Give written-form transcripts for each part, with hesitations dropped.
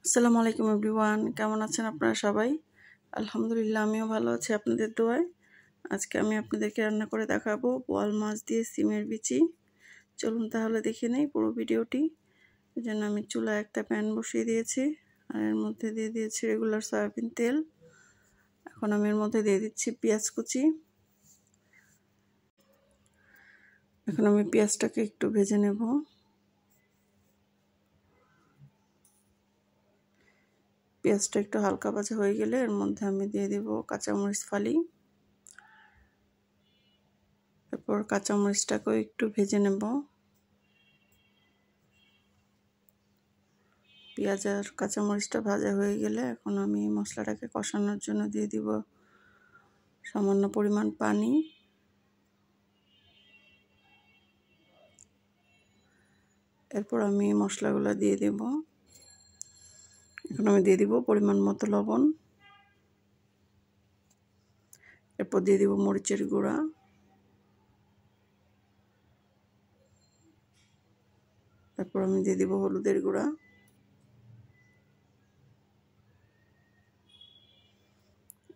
আসসালামু আলাইকুম এভরিওয়ান, কেমন আছেন আপনারা সবাই? আলহামদুলিল্লাহ, আমিও ভালো আছি আপনাদের দোয়ায়। আজকে আমি আপনাদেরকে রান্না করে দেখাবো বোয়াল মাছ দিয়ে সিমের বিচি। চলুন তাহলে দেখে নেই পুরো ভিডিওটি। এই জন্য আমি চুলায় একটা প্যান বসিয়ে দিয়েছি, আর এর মধ্যে দিয়ে দিয়েছি রেগুলার সয়াবিন তেল। এখন আমি এর মধ্যে দিয়ে দিচ্ছি পেঁয়াজ কুচি। এখন আমি পেঁয়াজটাকে একটু ভেজে নেব। পেঁয়াজটা একটু হালকা ভাজা হয়ে গেলে এর মধ্যে আমি দিয়ে দেব কাঁচামরিচ ফালি। এরপর কাঁচামরিচটাকেও একটু ভেজে নেব। পেঁয়াজ আর কাঁচামরিচটা ভাজা হয়ে গেলে এখন আমি মশলাটাকে কষানোর জন্য দিয়ে দিব সামান্য পরিমাণ পানি। এরপর আমি মশলাগুলো দিয়ে দেব। এখন আমি দিয়ে দিব পরিমাণ মতো লবণ। এরপর দিয়ে দিব মরিচের গুঁড়া। এরপর আমি দিয়ে দিব হলুদের গুঁড়া।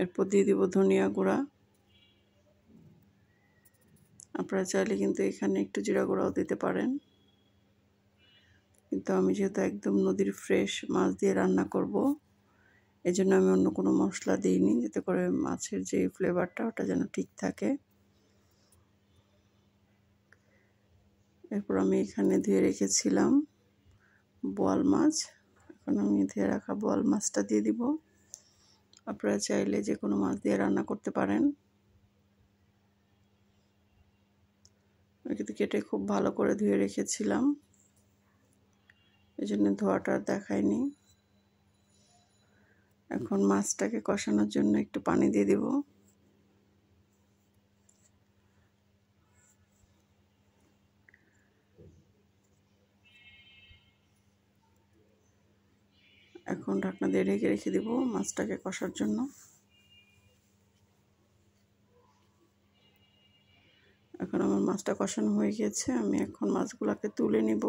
এরপর দিয়ে দিব ধনিয়া গুঁড়া। আপনারা চাইলে কিন্তু এখানে একটু জিরা গুঁড়াও দিতে পারেন, কিন্তু আমি যেহেতু একদম নদীর ফ্রেশ মাছ দিয়ে রান্না করব, এজন্য আমি অন্য কোনো মশলা দিইনি, যাতে করে মাছের যে ফ্লেভারটা ওটা যেন ঠিক থাকে। এরপর আমি এখানে ধুয়ে রেখেছিলাম বোয়াল মাছ। এখন আমি ধুয়ে রাখা বোয়াল মাছটা দিয়ে দিব। আপনারা চাইলে যে কোনো মাছ দিয়ে রান্না করতে পারেন। আমি কিন্তু কেটে খুব ভালো করে ধুয়ে রেখেছিলাম, এই জন্য ধোয়াটা দেখায়নি। এখন মাছটাকে কষানোর জন্য একটু পানি দিয়ে দিব। এখন ঢাকনা দিয়ে ঢেকে রেখে দিব মাছটাকে কষার জন্য। এখন আমার মাছটা কষানো হয়ে গেছে, আমি এখন মাছগুলোকে তুলে নিব।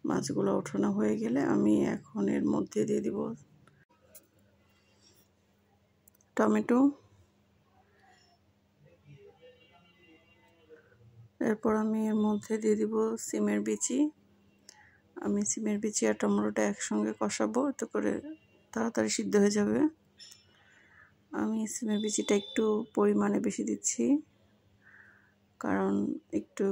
মাছগুলো ওঠানো হয়ে গেলে আমি এখন এর মধ্যে দিয়ে দিব টমেটো। এরপর আমি এর মধ্যে দিয়ে দিব সিমের বিচি। আমি সিমের বিচি আর টমেটোটা একসঙ্গে কষাবো, এতে করে তাড়াতাড়ি সিদ্ধ হয়ে যাবে। আমি সিমের বিচিটা একটু পরিমাণে বেশি দিচ্ছি, কারণ একটু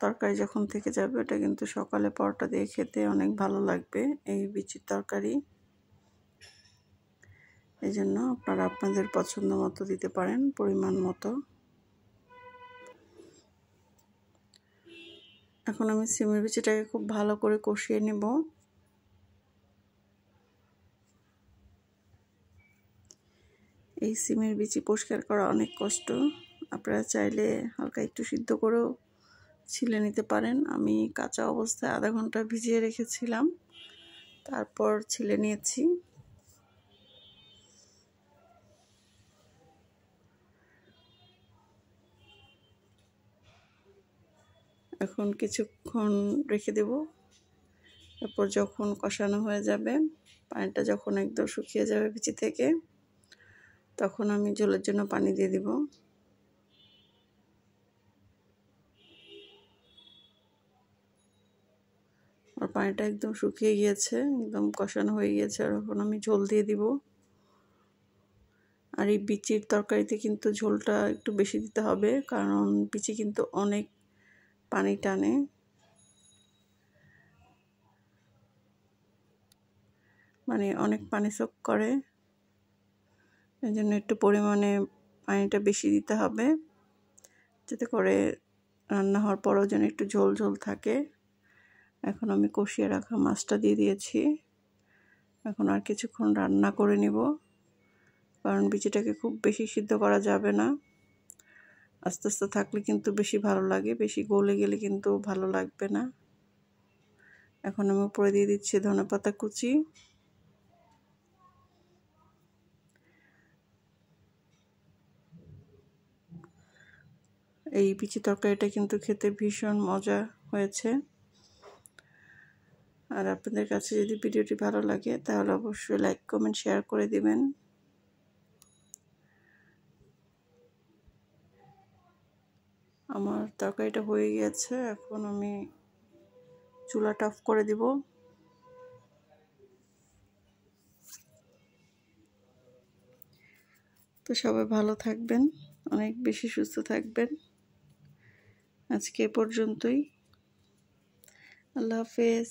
তরকারি যখন থেকে যাবে ওটা কিন্তু সকালে পরোটা দিয়ে খেতে অনেক ভালো লাগবে এই বিচির তরকারি। এই জন্য আপনারা আপনাদের পছন্দ মতো দিতে পারেন, পরিমাণ মতো। এখন আমি সিমের বিচিটাকে খুব ভালো করে কষিয়ে নেব। এই সিমের বিচি পরিষ্কার করা অনেক কষ্ট। আপনারা চাইলে হালকা একটু সিদ্ধ করেও ছিলে নিতে পারেন। আমি কাঁচা অবস্থায় আধা ঘন্টা ভিজিয়ে রেখেছিলাম, তারপর ছিলে নিয়েছি। এখন কিছুক্ষণ রেখে দেব। এরপর যখন কষানো হয়ে যাবে, পানিটা যখন একদম শুকিয়ে যাবে বিচি থেকে, তখন আমি ঝোলের জন্য পানি দিয়ে দিব। আর পানিটা একদম শুকিয়ে গিয়েছে, একদম কষানো হয়ে গিয়েছে। আর এখন আমি ঝোল দিয়ে দিব। আর এই বিচির তরকারিতে কিন্তু ঝোলটা একটু বেশি দিতে হবে, কারণ বিচি কিন্তু অনেক পানি টানে। মানে অনেক পানি শোক করে, এই জন্য একটু পরিমাণে পানিটা বেশি দিতে হবে, যাতে করে রান্না হওয়ার পরেও যেন একটু ঝোল ঝোল থাকে। এখন আমি কষিয়ে রাখা মাছটা দিয়ে দিয়েছি। এখন আর কিছুক্ষণ রান্না করে নিব, কারণ বিচিটাকে খুব বেশি সিদ্ধ করা যাবে না। আস্তে আস্তে থাকলে কিন্তু বেশি ভালো লাগে, বেশি গলে গেলে কিন্তু ভালো লাগবে না। এখন আমি উপরে দিয়ে দিচ্ছি ধনেপাতা কুচি। এই বিচি তরকারিটা কিন্তু খেতে ভীষণ মজা হয়েছে। আর আপনাদের কাছে যদি ভিডিওটি ভালো লাগে তাহলে অবশ্যই লাইক কমেন্ট শেয়ার করে দিবেন। আমার তরকারিটা হয়ে গেছে, এখন আমি চুলাটা অফ করে দিব। তো সবাই ভালো থাকবেন, অনেক বেশি সুস্থ থাকবেন। আজকে এ পর্যন্তই। আল্লাহ হাফেজ।